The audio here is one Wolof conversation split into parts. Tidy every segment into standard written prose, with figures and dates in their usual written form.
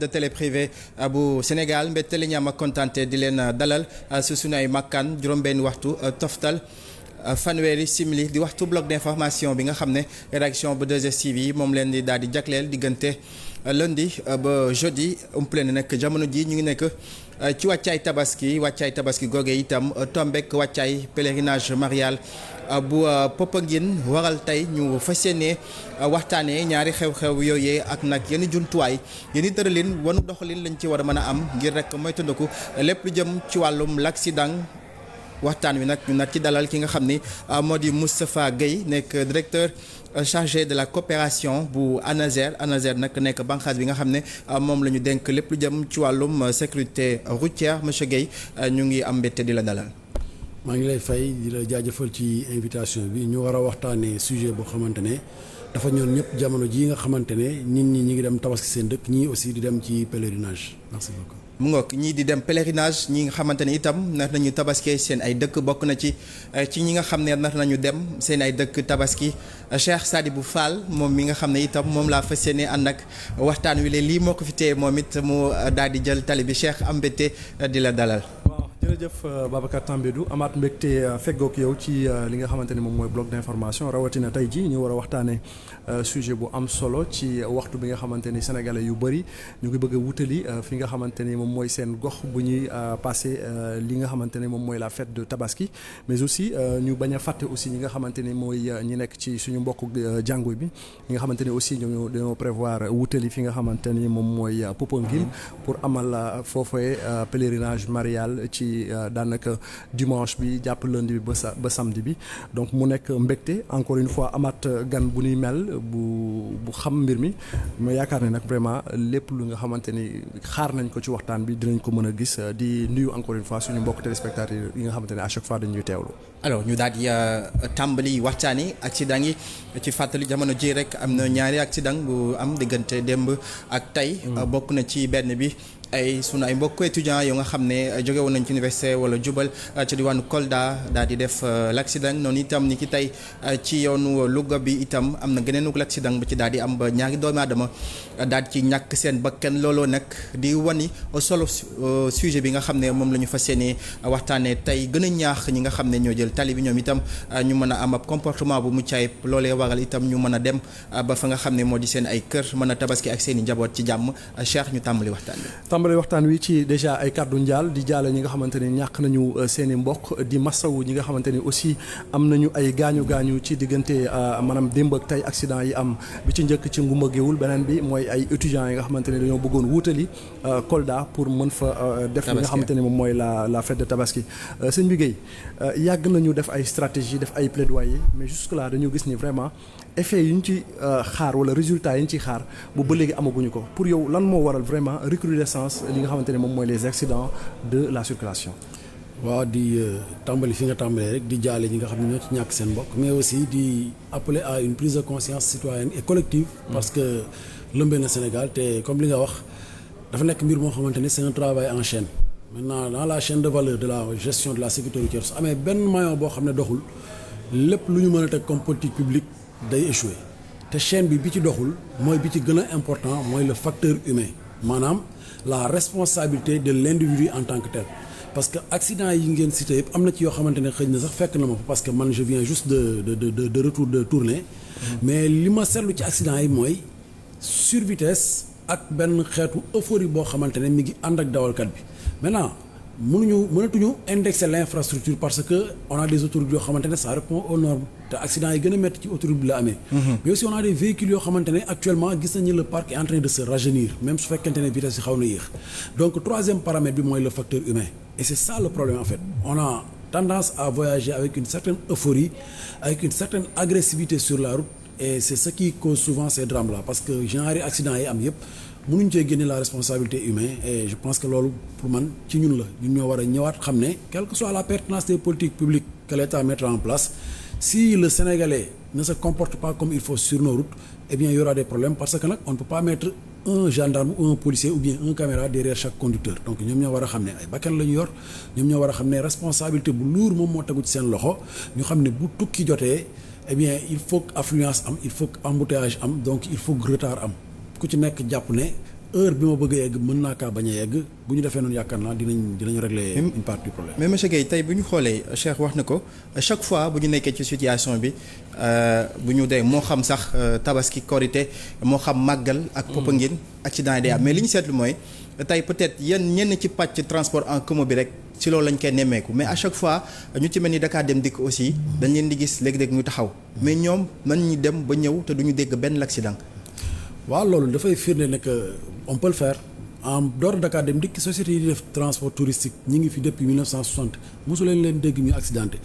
de télé privé bu Sénégal mbette li ñu am ak kontante di leen dalal su sunu ay makkaan juróom-benn waxtu toftal fanweeri simili di waxtu bloc d'information bi nga xam ne rédaction bu 2STV moom leen di daal di jagleel diggante lundi ba jeudi umpale ne nag jamono ji ñu ngi nekk ci wàccaay tabaski googe itam tombek wàccaay pèlerinage marial bu Popenguine waral tey ñu fas yéene waxtaanee ñaari xew-xew yooyee ak nag yenn jumtuwaay yenn tëralin wanu doxalin lañ ci war a mën a am ngir rek moytandiku lépp lu jëm ci wàllum l'accident waxtaan wi nag ñu nag ci dalal ki nga xam ni moo di Moustapha Guèye nekk directeur chargé de la coopération bu ANASER nag nekk bànqaas bi nga xam ne moom la ñu dénk lépp lu jëm ci wàllum sécurité routière monsieur Guèye ñu ngi am mbégte di la dalal. maa ngi lay fay di la jaajëfal ci invitation bi ñu war a waxtaanee sujet boo xamante ne dafa ñoon ñëpp jamono jii nga xamante ne nit ñi ngi dem tabaski seen dëkk ñii aussi di dem ci pèlerinage merci beaucoup. mu ngoog ñii di dem pèlerinage ñi nga xamante ne itam nar nañu tabaski seen ay dëkk bokk na ci ñi nga xam ne nar nañu dem seen ay dëkk tabaski Cheikh Sadibou Fall moom mi nga xam ne itam moom laa fas yéene ànd ak waxtaan wi lii moo ko fi téye moom it mu daal di jël tali bi Cheikh am mbégte di la dalal. jërëjëf Babacar Tambédou amaat mbégte feggoog yow ci li nga xamante ni moom mooy bloc d'information rawatina tey ji ñu war a waxtaane sujet bu am solo ci waxtu bi nga xamante ni sénégalais yu bëri ñu ngi bëgg a wutali fi nga xamante ni moom mooy seen gox bu ñuy passé li nga xamante ni moom mooy la fête de Tabaski mais aussi ñu bañ a fàtte aussi ñi nga xamante ni mooy ñi nekk ci suñu mbokku jàngu bi ñi nga xamante ni aussi ñoom dañoo prévoir wutali fi nga xamante ni moom mooy Popenguine pour amal foofee pèlerinage marial ci daanaka dimanche bi jàpp lundi bi ba samedi bi donc mu nekk mbégte encore une fois amaat gan bu ñuy mel bu xam mbir mi ma yaakaar ne nag vraiment lépp lu nga xamante ni xaar nañ ko ci waxtaan bi dinañ ko mën a gis di nuyu encore une fois suñu mbokk téléspectateurs yi nga xamante ne à chaque fois dañuy teewlu. alors ñu daal di tàmbali waxtaan yi accident yi ci fàttali jamono ji rek am na ñaari accident bu am diggante démb ak tey. bokk na ci benn bi. sunu ay mbokk étudiants yoo nga xam ne jóge woon nañ ci université wala jubal ci diwaanu Kolda daal di def l'accident noonu itam ni ki tey ci yoonu Louga bi itam am na geneen l'accident bu ci daal di am ba ñaari doomu aadama daal di ci ñàkk seen bakkan looloo nag di wani solo sujet bi nga xam ne moom la ñu fas yéene waxtaanee tey gën a ñaax ñi nga xam ne ñoo jël tali bi ñoom itam ñu mën a am ab comportement bu mucc ayib loolee waral itam ñu mën a dem ba fa nga xam ne moo di seen ay kër mën a tabaski ak seen i njaboot ci jàmm Cheikh ñu tàmbali waxtaan bi. tàmbali waxtaan wi ci déjà ay kàddu njaal di jaale ñi nga xamante ni ñàkk nañu seen i mbokk di masawu ñi nga xamante ni aussi am nañu ay gaañu ci diggante maanaam démb ak tey accident yi am bi ci njëkk ci Ngumba Géwul beneen bi mooy ay étudiants yi nga xamante ni dañoo bëggoon wuutali Kolda pour mën fa def li nga xamante ni moom mooy la fête de Tabaski sëñ bi Guèye yàgg nañu def ay stratégie def ay plaidoyer mais jusque là dañu gis ni vraiment effet yi ñu ci xaar wala résultat yi ñu ciy xaar bu ba léegi amaguñu ko pour yow lan moo waral vraiment recrudescence li nga xamante ne moom mooy les accidents de la circulation. waaw di tàmbali fi nga tàmbalee rek di jaale ñi nga xam ne ñoo ci ñàkk seen mbokk mais aussi di appeler à une prise de conscience citoyenne et collective. parce que lëmbee na Sénégal te comme li nga wax dafa nekk mbir moo xamante ne c'est un travail en chaîne. maintenant dans la chaîne de valeur de la gestion de la sécurité routière su amee benn maillon boo xam ne doxul lépp lu ñu mën a teg comme politique publique day échouer te chaîne bi ci doxul mooy bi ci gën a important mooy le facteur humain maanaam la responsabilité de l'individu en tant que tel parce que accident yi ngeen cité yëpp am na ci yoo xamante ne xëy na sax fekk na ma parce que man je viens juste de retour de tournée. mais li ma seetlu ci accident yi mooy survitesse ak benn xeetu euphorie boo xamante ne mi ngi ànd ak dawalkat bi maintenant mënatuñu indexer l'infrastructure parce que on a des autoroutes yoo xamante ne ça répond aux normes te accident yi gën a métti ci autoroute bi la amee. mais aussi on a des véhicules yoo xamante ne actuellement gis nañu le parc est en train de se rajeunir même su fekkente ne vitesse yi xaw na yéex donc troisième paramètre bi mooy le facteur humain et c'est ça le problème en fait on a tendance à voyager avec une certaine euphorie avec une certaine agressivité sur la route et c'est ce qui cause souvent ces drames là parce que genre accident yi am yëpp mënuñ cee génne la responsabilité humaine et je pense que loolu pour man ci ñun la ñun ñoo war a ñëwaat xam ne quelle que soit la pertinence des politiques publiques que l'État mettra en place si le Sénégalais ne se comporte pas comme il faut sur nos routes eh bien il y aura des problèmes parce que nag on ne peut pas mettre un gendarme ou un policier ou bien un caméra derrière chaque conducteur donc ñoom ñoo war a xam ne ay bakkan la ñu yor ñoom ñoo war a xam ne responsabilité bu lourd moom moo tegu ci seen loxo ñu xam ne bu tukki jotee eh bien il faut que affluence am il faut que embouteillage am donc il faut que retard am ku ci nekk jàpp ne heure bi ma bëgg a yegg mën naa kaa bañ a yegg bu ñu defee noonu yaakaar naa dinañ régler une partie du problème. mais monsieur Guèye tey bu ñu xoolee Cheikh wax na ko chaque fois bu ñu nekkee ci situation bi bu ñu dee moo xam sax tabaski korité moo xam màggal ak Popenguine accident yi day am mais li ñu seetlu mooy tey peut-être ñenn ci pàcc transport en commun bi rek ci loolu lañ koy nemmeeku mais à chaque fois ñu ci mel ni Dakar Dem Dikk aussi dañ leen di gis léeg-léeg ñu taxaw mais ñoom mën ñu dem ba ñëw te duñu dégg benn accident. waaw loolu dafay firnde ne que on peut le faire en dehors de Dakar Dem Dikk société yi di def transport touristique ñi ngi fi depuis 1960 mosu leen dégg ñu accidenté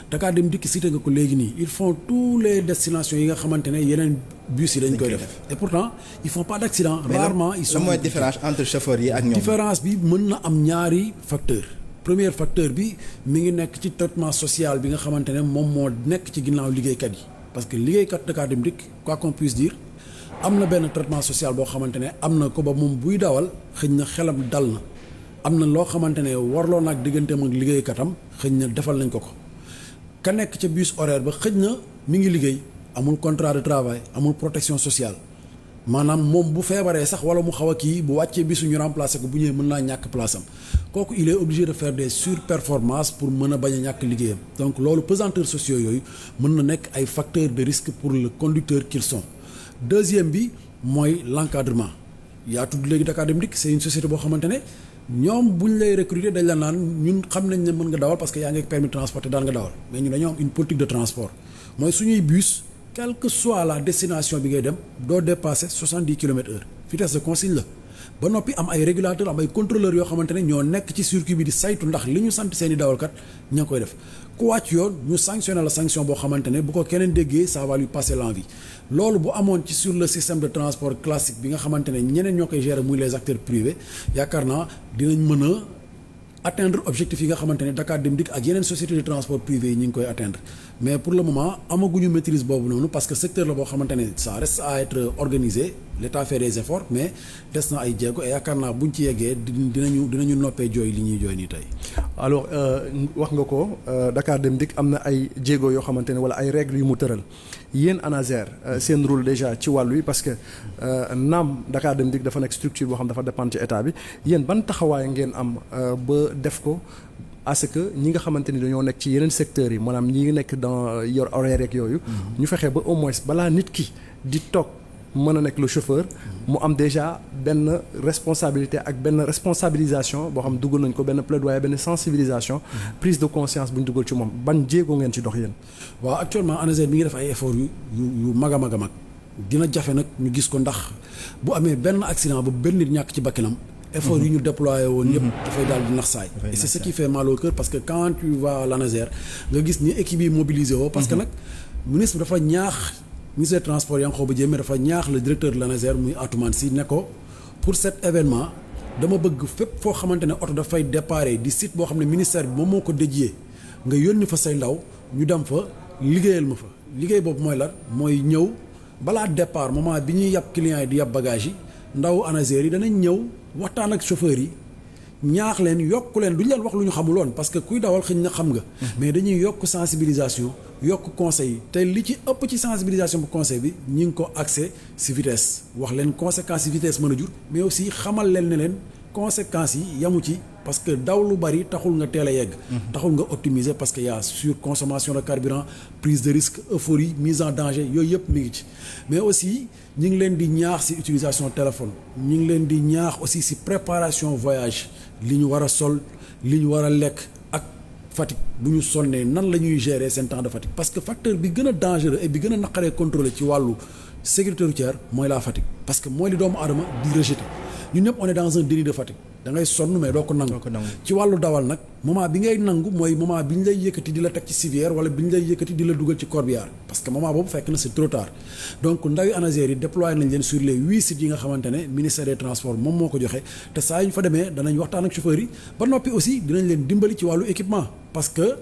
Dakar Dem Dikk cité nga ko léegi nii ils font tous les destinations yi nga xamante ne yeneen bus yi dañ koy def et pourtant ils font pas d'accident. rarement ils sont. lan mooy différence entre chauffeurs yi ak ñoom. différence bi mën na am ñaari facteur premier facteur bi mi ngi nekk ci traitement social bi nga xamante ne moom moo nekk ci ginnaaw liggéeykat yi parce que liggéeykat Dakar Dem Dikk quoi qu'on puisse dire am na benn traitement social boo xamante ne am na ko ba moom buy dawal xëy na xelam dal na am na loo xamante ne warloo naag digganteem ak liggéeykatam xëy na defal nañ ko ka nekk ca bus horaire ba xëy na mi ngi liggéey amul contrat de travail amul protection sociale maanaam moom bu feebaree sax wala mu xaw a kii bu wàccee bisu ñu remplacer ko bu ñëwee mën naa ñàkk place am kooku il est obligé de faire des surperformances pour mën a bañ a ñàkk liggéeyam donc loolu pesanteurs sociaux yooyu mën na nekk ay facteurs de risque pour le conducteur qu'ils sont. deuxième bi mooy l'encadrement yaa tudd léegi Dakar Dem Dikk c'est une société boo xamante ne ñoom bu ñu lay recruter dañ la naan ñun xam nañ ne mën nga dawal parce que yaa ngi permis de transporter daan nga dawal mais ñun dañoo am une politique de transport mooy suñuy bus quelle que soit la destination bi ngay dem doo dépasser 70 km/h vitesse de consigne la ba noppi am ay régulateurs am ay contrôleurs yoo xamante ne ñoo nekk ci circuit bi di saytu ndax li ñu sant seeni dawalkat ña ngi koy def ku wàcc yoon ñu sanctionné la sanction boo xamante ne bu ko keneen déggee ça va lui passer l'envie loolu bu amoon ci sur le système de transport classique bi nga xamante ne ñeneen ñoo koy gérer muy les acteurs privés yaakaar naa dinañ mën a atteindre objectif yi nga xamante ne Dakar Dem Dikk ak yeneen société de transport privé yi ñu ngi koy atteindre mais pour le moment amaguñu maîtrise boobu noonu parce que secteur la boo xamante ne ça reste à être organisé l'État fait des efforts mais des na ay jéego et yaakaar naa buñ ci yeggee dinañu noppee jooy li ñuy jooy nii tey. alors wax nga ko Dakar Dem Dikk am na ay jéego yoo xamante ne wala ay règles yu mu tëral yéen ANASER seen rôle déjà ci wàllu yi parce que naam Dakar Dem Dikk dafa nekk structure boo xam dafa dépendre ci état bi yéen ban taxawaay ngeen am ba def ko à ce que ñi nga xamante ni dañoo nekk ci yeneen secteurs yi maanaam ñi ngi nekk dans yor horaire rek yooyu. ñu fexe ba au moins balaa nit ki di toog mën a nekk le chauffeur. mu am déjà benn responsabilité ak benn responsabilisation boo xam dugal nañ ko benn plaidoyer benn sensibilisation. prise de conscience bu ñu dugal ci moom ban jéego ngeen ci dox yéen. waaw actuellement ANASER mi ngi def ay efforts yu mag a mag a mag dina jafe nag ñu gis ko ndax bu amee benn accident ba benn nit ñàkk ci bakkanam. effort yi ñu déployé woon yëpp dafay daal di nax saay et c'est ce qui fait mal au cœur parce que quand tu vas à l'ANASER nga gis ni équipe yi mobilisé woo parce que nag ministre dafa ñaax ministre des transports Yankhoba Diémé dafa ñaax le directeur de l'ANASER muy Atoumane Sy ne ko pour cet événement dama bëgg fépp foo xamante ne oto dafay déparé di site boo xam ne ministère bi moom moo ko dédié nga yónni fa say ndaw ñu dem fa liggéeyal ma fa liggéey boobu mooy lan mooy ñëw balaa départ moment bi ñuy yàpp clients yi di yàpp bagage yi ndaw ANASER yi danañ ñëw waxtaan ak chauffeurs yi ñaax leen yokk leen duñ leen wax lu ñu xamuloon parce que kuy dawal xëñ na xam nga mais dañuy yokk sensibilisation yokk conseil yi te li ci ëpp ci sensibilisation bu conseil bi ñi ngi ko accès ci vitesse wax leen conséquences yi vitesse mën a jur mais aussi xamal leen ne leen conséquences yi yamu ci parce que daw lu bari taxul nga teel a yegg taxul nga optimiser parce que y a surconsommation de carburant prise de risque euphorie mise en danger yooyu yëpp mi ngi ci mais aussi ñi ngi leen di ñaax ci utilisation téléphone ñi ngi leen di ñaax aussi ci préparation voyage li ñu war a sol li ñu war a lekk ak fatigue bu ñu sonnee nan la ñuy gérer seen temps de fatigue parce que facteur bi gën a dangereux et bi gën a naqaree contrôler ci wàllu sécurité routière mooy la fatigue parce que mooy li doomu aadama di rejeter ñun ñëpp on est dans un déni de fatigue da ngay sonn mais doo ko nangu ci wàllu dawal nag moment bi ngay nangu mooy moment bi ñu lay yëkkati di la teg ci civière wala bi ñu lay yëkkati di la dugal ci corbillard parce que moment boobu fekk na c'est trop tard donc ndawi ANASER yi déployé nañ leen sur les 8 sites yi nga xamante ne ministère des transports moom moo ko joxe te saa yu ñu fa demee danañ waxtaan ak chauffeurs yi ba noppi aussi dinañ leen dimbali ci wàllu équipement parce que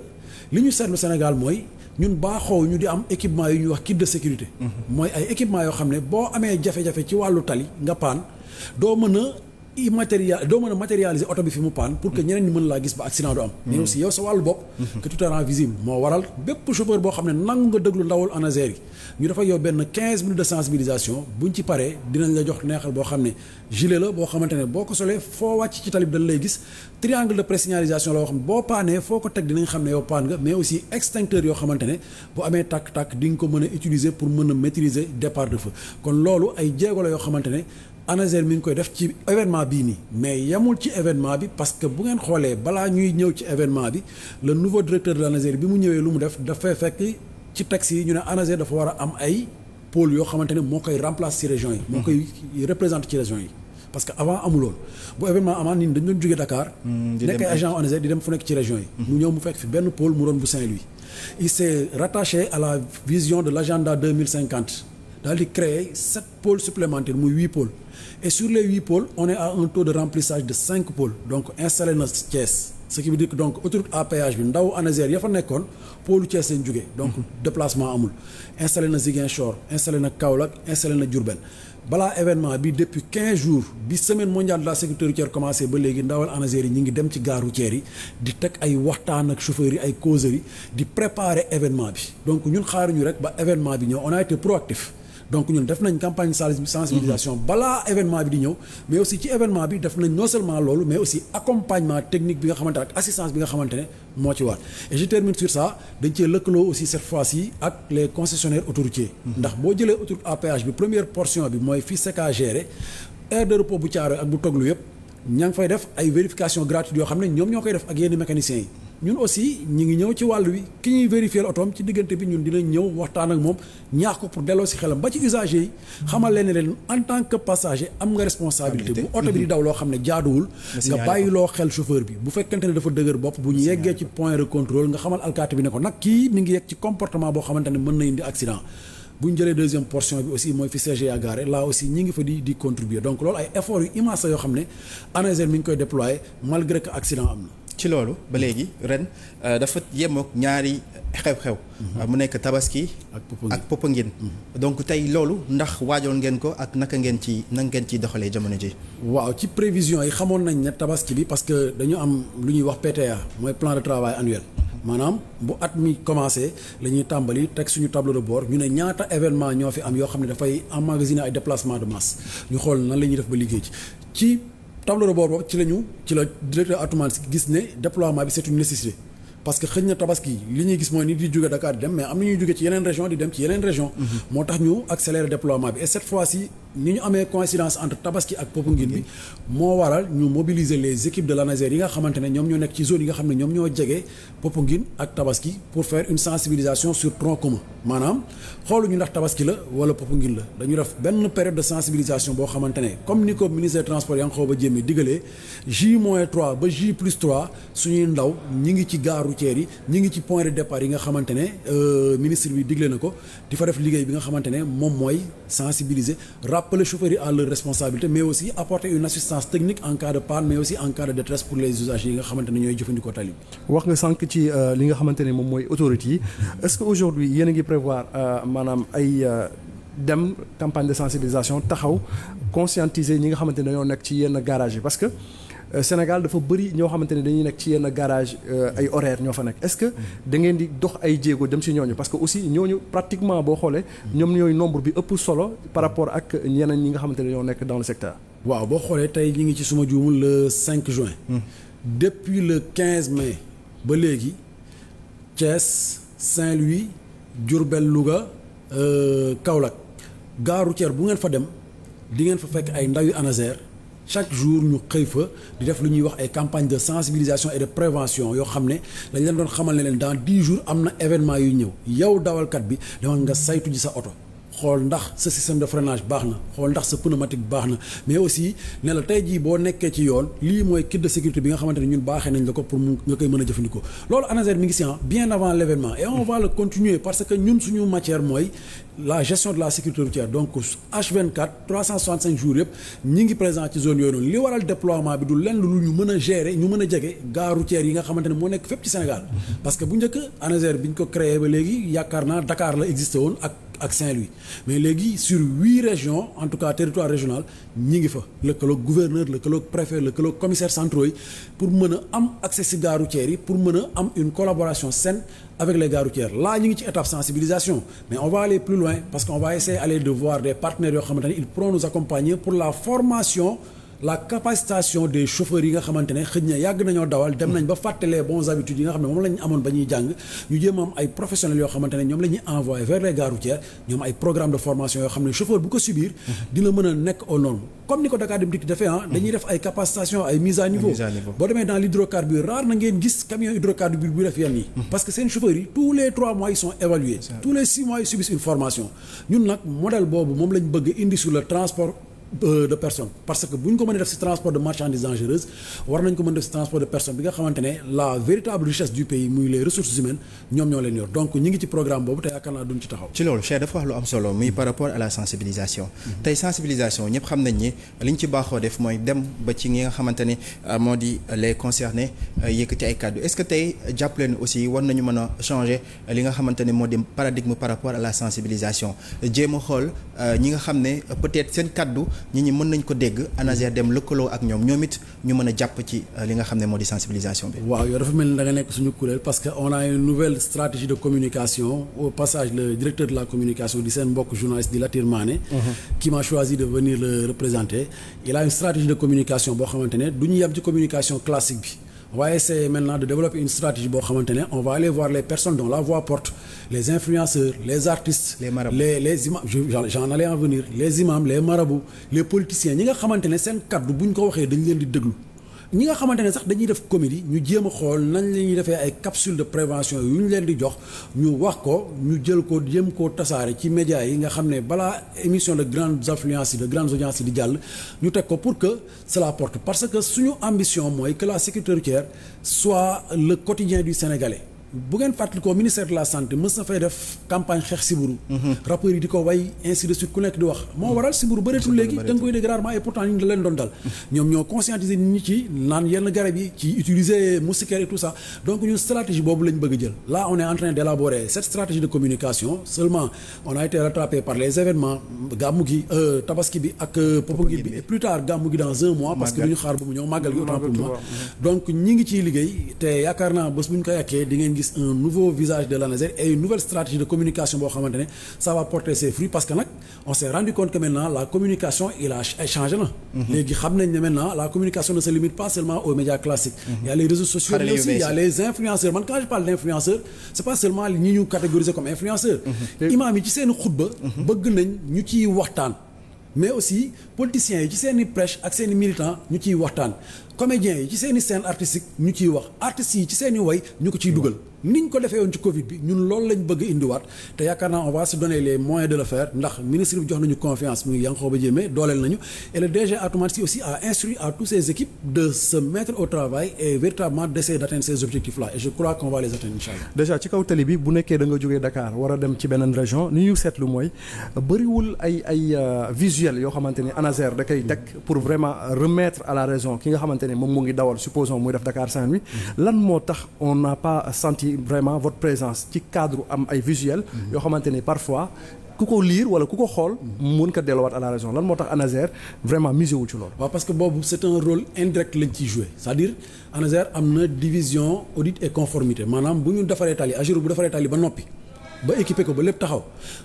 li ñu seetlu Sénégal mooy ñun baaxoo ñu di am équipement yu ñuy wax kit de sécurité mooy ay équipement yoo xam ne boo amee jafe-jafe ci wàllu tali nga paan doo mën a doo mën a matérialiser oto bi fi mu paan pour que ñeneen ñi mën laa gis ba accident du am. mais aussi yow sa wàllu bopp. que tout est rend visible moo waral bépp chauffeur boo xam ne nangu nga déglu ndawul ANASER yi ñu dafa yow benn 15 minutes de sensibilisation buñ ci paree dinañ la jox neexal boo xam ne gilet la boo xamante ne boo ko solee foo wàcc ci talib dañ lay gis triangle de présignalisation la boo xam ne boo paanee foo ko teg dinañ xam ne yow paan nga mais aussi extincteur yoo xamante ne bu amee tàkk-tàkk di nga ko mën a utiliser pour mën a maîtriser départ de feu kon loolu ay jéego la yoo xamante ne ANASER mi ngi koy def ci événement bii nii mais yemul ci événement bi parce que bu ngeen xoolee balaa ñuy ñëw ci événement bi le nouveau directeur de l'ANASER bi mu ñëwee lu mu def dafay fekk ci texte yi ñu ne ANASER dafa war a am ay pôle yoo xamante ne moo koy remplacer ci région yi moo koy représenter ci région yi parce que avant amuloon bu événement amaan nit dañ doon jógee Dakar nekk ay agent ANASER di dem fu nekk ci région yi mu ñëw mu fekk fi benn pôle mu doon bu Saint-Louis il s'est rattaché à la vision de l'agenda 2050 daal di créer 7 pôles supplémentaires muy 8 pôles et sur les 8 pôles on est à un taux de remplissage de 5 pôles donc installé na Thiès ce qui veut dire que donc autoroute à péage bi ndaw ANASER ya fa nekkoon pôlu Thiès lañ jógee donc déplacement amul installé na Ziguinchor installé na Kaolack installé na Diourbel balaa événement bi depuis 15 jours bi semaine mondiale de la sécurité routière commencé ba léegi ndawal ANASER yi ñi ngi dem ci gare routière yi di teg ay waxtaan ak chauffeurs yi ay causeries di préparer événement bi donc ñun xaaruñu rek ba événement bi ñëw on a été proactif donc ñun def nañ campagne sensibilisation balaa événement bi di ñëw mais aussi ci événement bi def nañ non seulement loolu mais aussi accompagnement technique bi nga xamante ne ak assistance bi nga xamante ne moo ci war et je termine sur ça dañ cee lëkkaloo aussi cette fois-ci ak les concessionnaires autoroutiers ndax boo jëlee autoroute à péage bi première portion bi mooy fii Secka géré aire de repos bu Thiaroye ak bu Toglu yëpp ña ngi fay def ay vérification gratuite yoo xam ne ñoom ñoo koy def ak yenn mécaniciens yi ñun aussi ñi ngi ñëw ci wàllu wi ki ñuy vérifier otoom ci diggante bi ñun dinañ ñëw waxtaan ak moom ñaax ko pour delloo si xelam ba ci usager yi xamal leen en tant que passager am nga responsabilité bu oto bi di daw loo xam ne jaaduwul nga bàyyiloo xel chauffeur bi bu fekkente ne dafa dëgër bopp bu ñu yeggee ci point de contrôle nga xamal alkaati bi ne ko nag kii mi ngi yegg ci comportement boo xamante ne mën na indi accident bu ñu jëlee deuxième portion bi aussi mooy fi CGA garé là aussi ñi ngi fa di contribuer donc loolu ay efforts yu immense yoo xam ne ANASER mi ngi koy déployer malgré que accident am na ci loolu ba léegi ren dafa yemook ñaari xew-xew mu nekk tabaski ak Popenguine donc tey loolu ndax waajoon ngeen ko ak naka ngeen ciy doxalee jamono ji waaw ci prévision yi xamoon nañ ne tabaski bi parce que dañu am lu ñuy wax PTA mooy plan de travail annuel maanaam bu at mi commencé la ñuy tàmbali teg suñu tableau de bord ñu ne ñaata événement ñoo fi am yoo xam ne dafay emmagasiner ay déplacement de masse ñu xool nan la ñuy def ba liggéey ci tableau de bord boobu ci la directeur Atoumane gis ne déploiement bi c'est une nécessité parce que xëy na tabaski li ñuy gis mooy nit di jóge Dakar di dem mais am na ñuy jóge ci yeneen région di dem ci yeneen région moo tax ñu accélérer déploiement bi et cette fois-ci ni ñu amee coïncidence entre tabaski ak Popenguine bi moo waral ñu mobiliser les équipes de l'ANASER yi nga xamante ne ñoom ñoo nekk ci zone yi nga xam ne ñoom ñoo jege Popenguine ak tabaski pour faire une sensibilisation sur tronc commun maanaam xooluñu ndax tabaski la wala Popenguine la dañu def benn période de sensibilisation boo xamante ne comme ni ko ministère des transports Yankhoba Diémé digalee J-3 ba J+3 suñuy ndaw ñi ngi ci gare routière yi ñi ngi ci point de départ yi nga xamante ne ministre bi digle na ko di fa def liggéey bi nga xamante ne moom mooy sensibiliser rappeler chauffeurs yi à leur responsabilité mais aussi apporter une assistance technique en cas de panne mais aussi en cas de détresse pour les usagers yi nga xamante ne ñooy jëfandikoo tali wax nga sànq ci li nga xamante ne moom mooy autorité yi est-ce que aujourd'hui yéen a ngi prévoir maanaam ay dem campagne de sensibilisation taxaw conscientiser ñi nga xamante ne dañoo nekk ci yenn garage yi parce que Sénégal dafa bëri ñoo xamante ne dañuy nekk ci yenn garage ay horaires ñoo fa nekk est-ce que da ngeen di dox ay jéego dem ci ñooñu parce que aussi ñooñu pratiquement boo xoolee ñoom ñooy nombre bi ëpp solo par rapport ak ñeneen ñi nga xamante ne ñoo nekk dans le secteur. waaw boo xoolee tey ñi ngi ci suma juumul le 5 juin. Depuis le 15 mai ba léegi Thiès Saint-Louis Diourbel Louga Kaolack gare routière bu ngeen fa dem di ngeen fa fekk ay ndawi ANASER chaque jour ñu xëy fa di def lu ñuy wax ay campagne de sensibilisation et de prévention yoo xam ne dañ leen doon xamal ne leen dans 10 jours am na événement yu ñëw yow dawalkat bi dama nga saytu ji sa oto xool ndax sa système de freinage baax na xool ndax sa pneumatique baax na mais aussi ne la tey jii boo nekkee ci yoon lii mooy kit de sécurité bi nga xamante ne ñun baaxee nañ la ko pour mu nga koy mën a jëfandikoo loolu ANASER mi ngi si bien avant l'événement et on va le continuer parce que ñun suñu matière mooy la gestion de la sécurité routière donc H24 365 jours yëpp ñi ngi présent ci zone yooyu noonu li waral déploiement bi du lenn lu ñu mën a gérer ñu mën a jege gare routière yi nga xamante ne moo nekk fépp ci Sénégal parce que bu njëkk ANASER bi ñu ko créé ba léegi yaakaar naa Dakar la existé woon ak ak Saint-Louis mais léegi sur 8 régions en tout cas territoire régional ñi ngi fa lëkkaloog gouverneur lëkkaloog préfet lëkkaloog commissaire centraux yi pour mën a am accès si gare routière yi pour mën a am une collaboration saine avec les gares routières là ñu ngi ci étape sensibilisation mais on va aller plus loin parce qu'on va essayer aller de voir des partenaires yoo xamante ne ils pourront nous accompagner pour la formation la capacitation des chauffeurs yi nga xamante ne xëj na yàgg nañoo dawal dem nañ ba fàtte les bonnes habitudes yi nga xam ne moom la ñu amoon ba ñuy jàng ñu jéem am ay professionnels yoo xamante ne ñoom la ñuy envoyer vers les gares routières ñoom ay programme de formation yoo xam ne chauffeur bu ko subir dina mën a nekk aux normes comme ni ko Dakar Dem Dikk defee dañuy def ay capacitation ay mise à niveau boo demee dans l'hydrocarbure rare na ngeen gis camion hydrocarbure bu def yenn yi parce que seen chauffeurs yi tous les 3 mois ils sont évalués tous les 6 mois ils subissent une formation ñun nag modèle boobu moom lañ bëgg indi sur le transport de personnes parce que bu ñu ko mën a def ci transport de marchandises dangereuses war nañ ko mën def ci transport de personnes bi nga xamante ne la véritable richesse du pays muy les ressources humaines ñoom ñoo leen yor donc ñi ngi ci programme boobu te yaakaar naa duñ ci taxaw. ci loolu Cheikh dafa wax lu am solo muy par rapport à la sensibilisation. tey sensibilisation ñëpp xam nañ ni li ñu ci baaxoo def mooy dem ba ci ñi nga xamante ne moo di les concernés yëkkati ay kàddu est-ce que tey jàpp leen aussi war nañu mën a changer li nga xamante ne moo di paradigme par rapport à la sensibilisation jéem a xool ñi nga xam ne peut-être seen kàddu ñi mën nañ ko dégg ANASER dem lëkkaloo ak ñoom it ñu mën a jàpp ci li nga xam ne moo di sensibilisation bi. waaw yow dafa mel ni da nga nekk suñu kuréel parce que on a une nouvelle stratégie de communication au passage le directeur de la communication di seen mbokk journaliste di Latir Mané qui m'a choisi de venir le représenter il a une stratégie de communication boo xamante ne du ñu yem ci communication classique bi. On va essayer maintenant de développer une stratégie boo xamante ne on va aller voir les personnes dont la voix porte les influenceurs les artistes les imams j'en allais en venir les imams les marabouts les politiciens ñi nga xamante ne seen kaddu bu ñu ko waxee dañ leen di déglu ñi nga xamante ne sax dañuy def comédie ñu jéem a xool nañ la ñuy defee ay capsules de prévention yu ñu leen di jox ñu wax ko ñu jël ko jéem koo tasaare ci médias yi nga xam ne balaa émission de grandes affluences yi de grandes audiences yi di jàll ñu teg ko pour que cela porte parce que suñu ambition mooy que la sécurité routière soit le quotidien du Sénégalais bu ngeen fàttalikoo ministère de la santé mës na fay def campagne xeex siburu rappeurs yi di ko way ainsi de suite ku nekk di wax moo waral siburu bëreetul léegi da nga koy dégg rarement et pourtant ñu da leen doon dal ñoom ñoo conscientiser nit ñi ci naan yenn garab yi ci utiliser moustiquaire et tout ça donc ñun stratégie boobu lañ bëgg jël là on est en train d'élaborer cette stratégie de communication seulement on a été rattrapé par les événements gàmmu gi tabaski bi ak Popenguine bi et plus tard gàmmu gi dans un mois parce que duñu xaar ba mu ñëw màggal gi autant pour moi donc ñi ngi ciy liggéey te yaakaar naa bés bu ñu ko yàkkee di ngeen un nouveau visage de l'ANASER et une nouvelle stratégie de communication boo xamante ne ça va porter ses fruits parce que nag on s'est rendu compte que maintenant la communication il a changé na léegi xam nañ ne maintenant la communication ne se limite pas seulement aux médias classiques il y a les réseaux sociaux mais aussi il y a les influenceurs man quand je parle d'influenceurs c'est pas seulement ñi ñu catégoriser comme influenceurs imaam yi ci seen xutba bëgg nañ ñu ciy waxtaan mais aussi politiciens yi ci seeni prêche ak seeni militants ñu ciy waxtaan comédiens yi ci seeni scène artistique ñu ciy wax artistes yi ci seeni way ñu ko ciy dugal niñ ko defee woon ci Covid bi ñun loolu lañ bëgg indiwaat te yaakaar naa on va se donner les moyens de le faire ndax ministre bi jox nañu confiance muy Yankhoba Diémé dooleel nañu et le DG Atoumane Sy aussi a instruit à toutes ses équipes de se mettre au travail et véritablement d'essayer d'atteindre ces objectifs là et je crois qu'on va les atteindre inchallah. déjà ci kaw tali bi bu nekkee da nga jógee Dakar war a dem ci beneen région ni ñu seetlu mooy bëriwul ay visuels yoo xamante ni ANASER da koy teg pour vraiment remettre à la raison ki nga xamante ne moom mu ngi dawal supposons muy def Dakar Saint-Louis lan moo tax on n'a pas senti vraiment votre présence ci cadre am ay visuels yoo xamante ni parfois ku ko lire wala ku ko xool mën ko delluwaat à la raison lan moo tax ANASER vraiment misé wu ci loolu. waaw parce que boobu c'est un rôle indirect lañ ciy jouer c'est-à-dire ANASER am na division audit et conformité maanaam bu ñu defaree tali AGEROUTE bu defaree tali ba noppi ba équipé ko ba lépp taxaw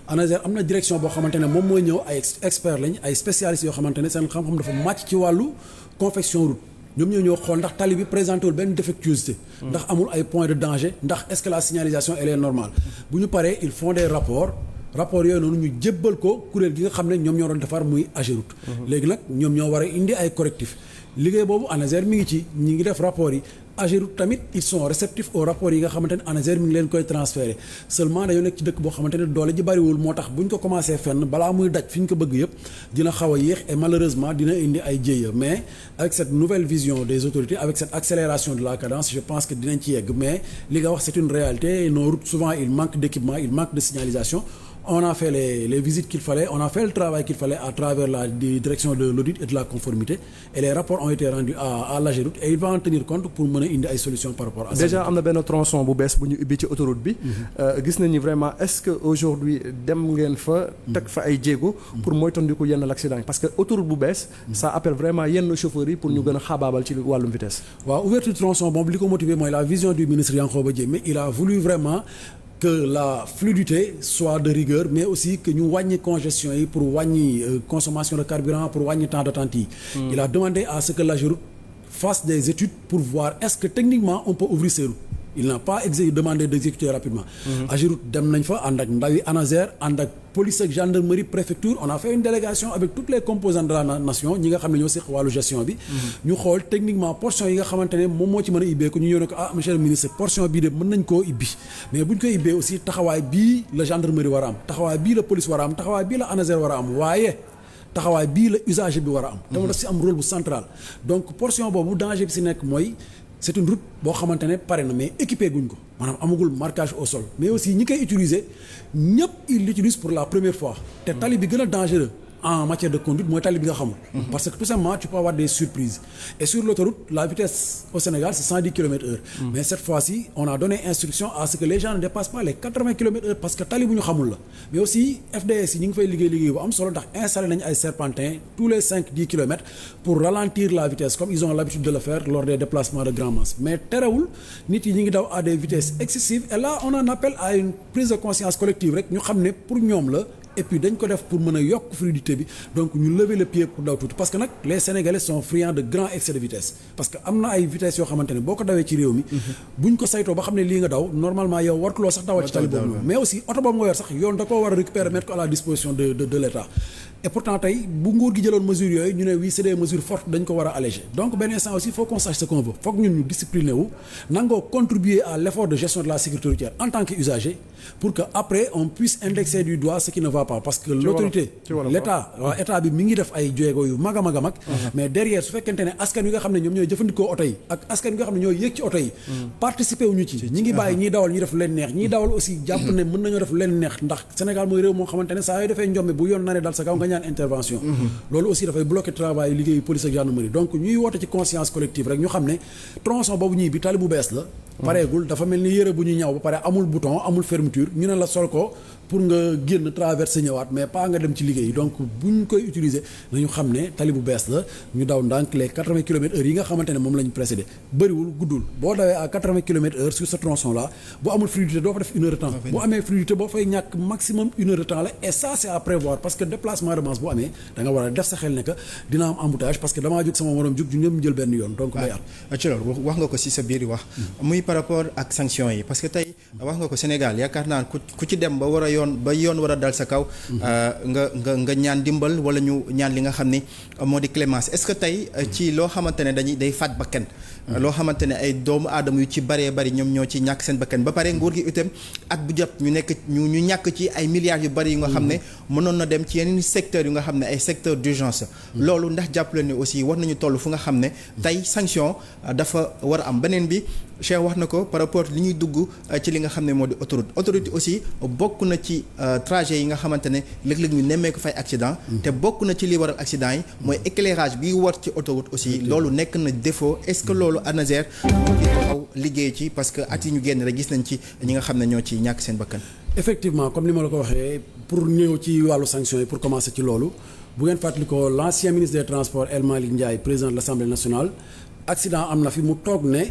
ANASER am na direction boo xamante ne moom mooy ñëw ay experts lañ ay spécialistes yoo xamante ne seen xam-xam dafa màcc ci wàllu confection route ñoom ñoo ñëw xool ndax tali bi présenté wul benn défectuosité ndax amul ay points de danger ndax est-ce que la signalisation elle est normale bu ñu paree ils font des rapports yooyu noonu ñu jébbal ko kuréel gi nga xam ne ñoom ñoo doon defar muy AGEROUTE léegi nag ñoom ñoo war a indi ay correctifs liggéey boobu ANASER mi ngi ci ñi ngi def rapport yi AGEROUTE tamit ils sont réceptifs aux rapports yi nga xamante ne ANASER mi ngi leen koy transférer seulement dañoo nekk ci dëkk boo xamante ne doole ji bariwul moo tax bu ñu ko commencé fenn balaa muy daj fi ñu ko bëgg yëpp dina xaw a yéex et malheureusement dina indi ay jéeya mais avec cette nouvelle vision des autorités avec cette accélération de la cadence je pense que dinañ ci yegg mais li nga wax c'est une réalité nos routes souvent il manque d'équipement il manque de signalisation on a fait les visites qu'il fallait, on a fait le travail qu'il fallait à travers la direction de l'audit et de la conformité et les rapports ont été rendus à l'AGEROUTE et il va en tenir compte pour mën a indi ay solutions par rapport à ça. Déjà am na benn tronçon bu bees bu ñu ubbi ci autoroute bi gis nañu vraiment est-ce que aujourd'hui dem ngeen fa teg fa ay jéego pour moytandiku yenn l'accident parce que autoroute bu bees ça appelle vraiment yenn chauffeurs yi pour ñu gën a xaabaabal ci wàllum vitesse. waaw ouverture tronçon boobu li ko motivé mooy la vision du ministre Yankhoba Diémé il a voulu vraiment que la fluidité soit de rigueur mais aussi que ñu wàññi congestion yi pour wàññi consommation de carburant pour wàññi temps d'attente yi. Il a demandé à ce que l'AGEROUTE fasse des études pour voir est-ce que techniquement on peut ouvrir ces routes. Il n'a pas demandé d'exécuter rapidement. AGEROUTE dem nañ fa ànd ak ndawi ANASER ànd ak police ak gendarmerie préfecture on a fait une délégation avec toutes les composantes de la nation ñi nga xam ne ñoo seq wàllu gestion bi. ñu xool techniquement portion yi nga xamante ne moom moo ci mën a ibbeeku ñu ñëw ne ko monsieur le ministre portion bii de mën nañ koo ibbi mais buñ koy ibbee aussi taxawaay bii la gendarmerie war a am taxawaay bii la police war a am taxawaay bii la ANASER war a am waaye. taxawaay bii la usager bi war a am. dama daf si am rôle bu central donc portion boobu danger bi si nekk mooy c'est une route boo xamante ne pare na mais équipé guñ ko maanaam amagul marquage au sol mais aussi ñi koy utiliser ñëpp ils l'utilisent pour la première fois te tali bi gën a dangereux en matière de conduite mooy tali bi nga xamul. parce que tout simplement tu peux avoir des surprises et sur l'autoroute la vitesse au Sénégal c'est 110 km/h. mais cette fois-ci on a donné instruction à ce que les gens ne dépassent pas les 80 km/h parce que tali bu ñu xamul la mais aussi FDS yi ñu ngi fay liggéey bu am solo ndax installé nañu ay serpentins tous les 5-10 km pour ralentir la vitesse comme ils ont l'habitude de le faire lors des déplacements de grande masse mais terewul nit yi ñu ngi daw à des vitesses excessives et là on en appelle à une prise de conscience collective rek ñu xam ne pour ñoom la. et puis dañ ko def pour mën a yokk fluidité bi donc ñu lever le pied pour daw tuuti parce que nag les Sénégalais sont friands de grands excès de vitesse parce que am na ay vitesse yoo xamante ne boo ko dawee ci réew mi buñ ko saytoo ba xam ne lii nga daw normalement yow wartuloo sax dawal ci tali boobu mais aussi oto boobu nga yor sax yoon da koo war a récupérer mettre ko à la disposition de l'État et pourtant tey bu nguur gi jëloon mesures yooyu ñu ne oui c'est des mesures fortes dañ ko war a alléger donc benn instant aussi il faut qu'on sache ce qu'on veut foog ñun ñu discipliner wu nangoo contribuer à l'effort de gestion de la sécurité routière en tant qu'usager pour que après on puisse indexer du doigt ce qui ne va pas parce que l'autorité l'État waaw état bi mi ngi def ay jéego yu mag a mag a mag mais derrière su fekkente ne askan wi nga xam ne ñoom ñooy jëfandikoo oto yi ak askan wi nga xam ne ñooy yéeg ci oto yi participer wuñu ci ñi ngi bàyyi ñiy dawal ñi def leen neex ñiy dawal aussi jàpp ne mën nañoo def leen neex ndax Sénégal mooy réew moo xamante ne saa yooyu defee njombe bu yoon naree dal sa kaw nga ñaan intervention loolu aussi dafay bloquer travail liggéeyu police ak gendarmerie donc ñuy woote ci conscience collective rek ñu xam ne tronçon boobu ñii bi tali bu bees la pareegul dafa mel ni yëre bu ñu ñaw ba pare amul bouton amul fermeture ñu ne la sol ko pour nga génn traverser ñëwaat mais pas nga dem ci liggéey donc buñ koy utiliser nañu xam ne tali bu bees la ñu daw ndànk les 80 km/h yi nga xamante ne moom la ñu précédé bëriwul guddul boo dawee à 80 km/h sur ce tronçon là bu amul fluidité doo fa def 1 heure de temps bu amee fluidité boo fay ñàkk maximum 1 heure de temps la et ça c'est à prévoir parce que déplacement de masse bu amee da nga war a def sa xel ne que dina am embouteillage parce que damaa jóg sama morom jóg ju ñëpp jël benn yoon donc day am ci loolu wax nga ko ci sa biir wax muy par rapport ak sanctions yi parce que tey wax nga ko Sénégal yaakaar naa ku ci dem ba war a yoon war a dal sa kaw nga ñaan dimbal wala ñu ñaan li nga xam ni moo di clémence est-ce que tey ci loo xamante ne day faat bakkan loo xamante ne ay doomu aadama yu ci bëree bëri ñoom ñoo ci ñàkk seen bakkan ba pare nguur gi itam at bu jot ñu ñàkk ci ay milliards yu bëri yu nga xam ne mënoon na dem ci yeneen secteurs yu nga xam ne ay secteurs d'urgence loolu ndax jàppale ne aussi war nañu toll fu nga xam ne tey sanction dafa war a am beneen bi Cheikh wax na ko par rapport li ñuy dugg ci li nga xam ne moo di autoroute aussi bokk na ci trajet yi nga xamante ne léeg-léeg ñu nemmee ko fay accident te bokk na ci li waral accident yi mooy éclairage bi war ci autoroute aussi loolu nekk na défaut est-ce que loolu ANASER moo ci taxaw liggéey ci parce que at yi ñu génn rek gis nañ ci ñi nga xam ne ñoo ci ñàkk seen bakkan effectivement comme ni ma la ko waxee pour ñëw ci wàllu sanction yi pour commencer ci loolu bu ngeen fàttali ko l'ancien ministre des transports El Malick Ndiaye président de l'Assemblée nationale accident am na fi mu toog ne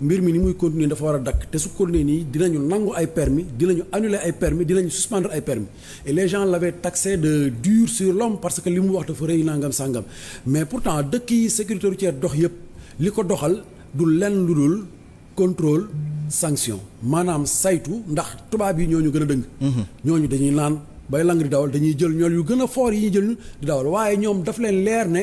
mbir mi ni muy continuer dafa war a dakk te su continuer nii dinañu nangu ay permis dinañu annuler ay permis dinañu suspendre ay permis et les gens l'avaient taxé de dur sur l'homme parce que li mu wax dafa rëy nangam sàngam mais pourtant dëkk yi sécurité routière dox yëpp li ko doxal du lenn lu dul contrôle sanction maanaam saytu ndax tubaab yi ñooñu gën a dëng ñooñu dañuy naan bay lang di dawal dañuy jël ñool yu gën a fort yi ñuy jël di dawal waaye ñoom daf leen leer ne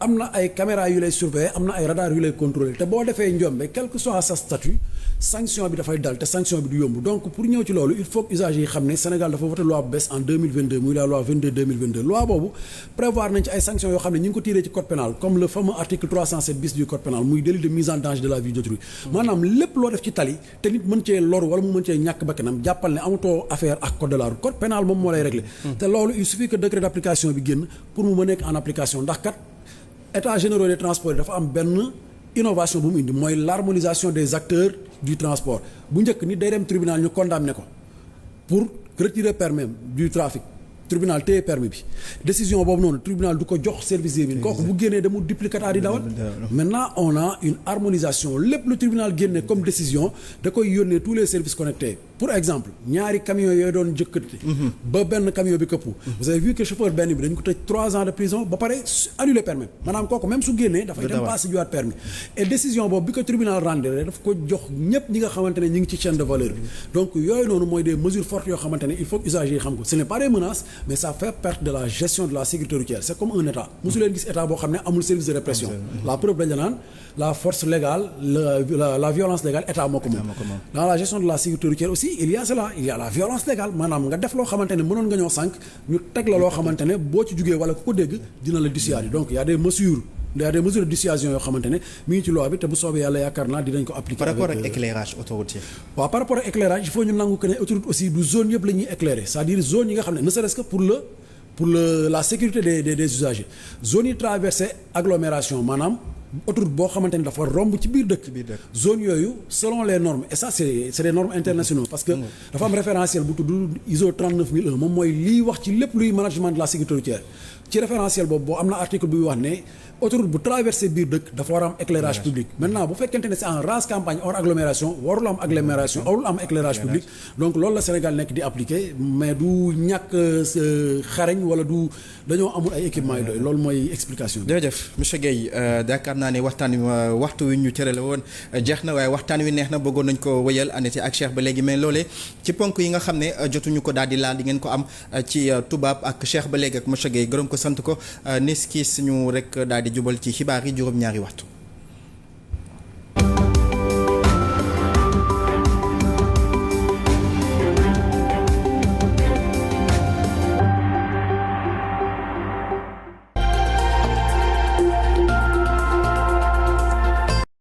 am na ay caméras yu lay surveiller am na ay radar yu lay contrôler te boo defee njombe quel que soit sa statut sanction bi dafay dal te sanction bi du yomb donc pour ñëw ci loolu il faut que usagers yi xam ne Sénégal dafa voté loi bu bees en 2022 muy la loi 22/2022 loi boobu prévoir nañ ci ay sanctions yoo xam ne ñu ngi ko tiré ci code pénal comme le fameux article 307 bis du code pénal muy délit de mise en danger de la vie d'autrui maanaam lépp loo def ci tali te nit mën cee lor wala mu mën cee ñàkk bakkanam jàppal ne amatoo affaire ak code de la route code pénal moom moo lay régler te loolu il suffit que décret d'application bi génn pour mu mën a nekk en application ndax kat état généraux des transports dafa am benn innovation bu mu indi mooy l'harmonisation des acteurs du transport bu njëkk nit day dem tribunal ñu condamné ko pour retirer permis du trafic tribunal téye permis bi décision boobu noonu tribunal du ko jox service bi kooku bu génnee demul duplicata di dawal maintenant on a une harmonisation lépp lu tribunal génne comme décision da koy yónnee tous les services connectés pour exemple ñaari camions yooyu doon jëkkati ba benn camion bi këppu vous avez vu que chauffeur benn bi dañ ko tëj 3 ans de prison ba pare annuler permis maanaam kooku même su génnee dafay dem passé juwaat permis et décision boobu bi ko tribunal rendre daf ko jox ñëpp ñi nga xamante ne ñi ngi ci chaîne de valeur bi donc yooyu noonu mooy des mesures fortes yoo xamante ne il faut que usagers yi xam ko ce n'est pas des menaces mais ça fait partie de la gestion de la sécurité routière c'est comme un état mosu leen gis état boo xam ne amul service de répression la preuve dañ la naan la force légale la violence légale état moo ko moom dans la gestion de la sécurité routière aussi il y a cela il y a la violence légale maanaam nga def loo xamante ne mënoon nga ñoo sànq ñu teg la loo xamante ne boo ci jugee wala ku ko dégg dina la dissuader donc il y a des mesures de dissuasion yoo xamante ne mi ngi ci loi bi te bu soobee yàlla yaakaar naa dinañ ko appliquer. par rapport ak éclairage autoroutier. waaw par rapport ak éclairage il faut ñu nangu que ne autoroute aussi du zone yëpp la ñuy éclairer c'est-à-dire zone yi nga xam ne ne serait-ce que pour la sécurité des usagers zone yi traversé agglomération maanaam autoroute boo xamante ni dafa romb ci biir dëkk zone yooyu selon les normes et ça c'est des normes internationales parce que dafa am référentiel bu tudd ISO 39001 moom mooy liy wax ci lépp luy management de la sécurité routière ci référentiel boobu boo am na article buy wax ne autoroute bu traversé biir dëkk dafa war a am éclairage public maintenant bu fekkente ne c'est en rase campagne hors agglomération warul am éclairage public donc loolu la Sénégal nekk di appliquer mais du ñàkk xarañ wala du dañoo amul ay équipements yu doy loolu mooy explication bi. jërëjëf monsieur Guèye yaakaar naa ne waxtu wi ñu cërale woon jeex na waaye waxtaan wi neex na bëggoon nañ ko wëyal àndati ak Cheikh ba léegi mais loolee ci ponk yi nga xam ne jotuñu ko daal di laal di ngeen ko am ci tubaab ak Cheikh ba léegi ak monsieur Guèye gërëm ko sant ko nis kii suñu rek daal di jubal ci xibaar yi juróom-ñaari waxtu.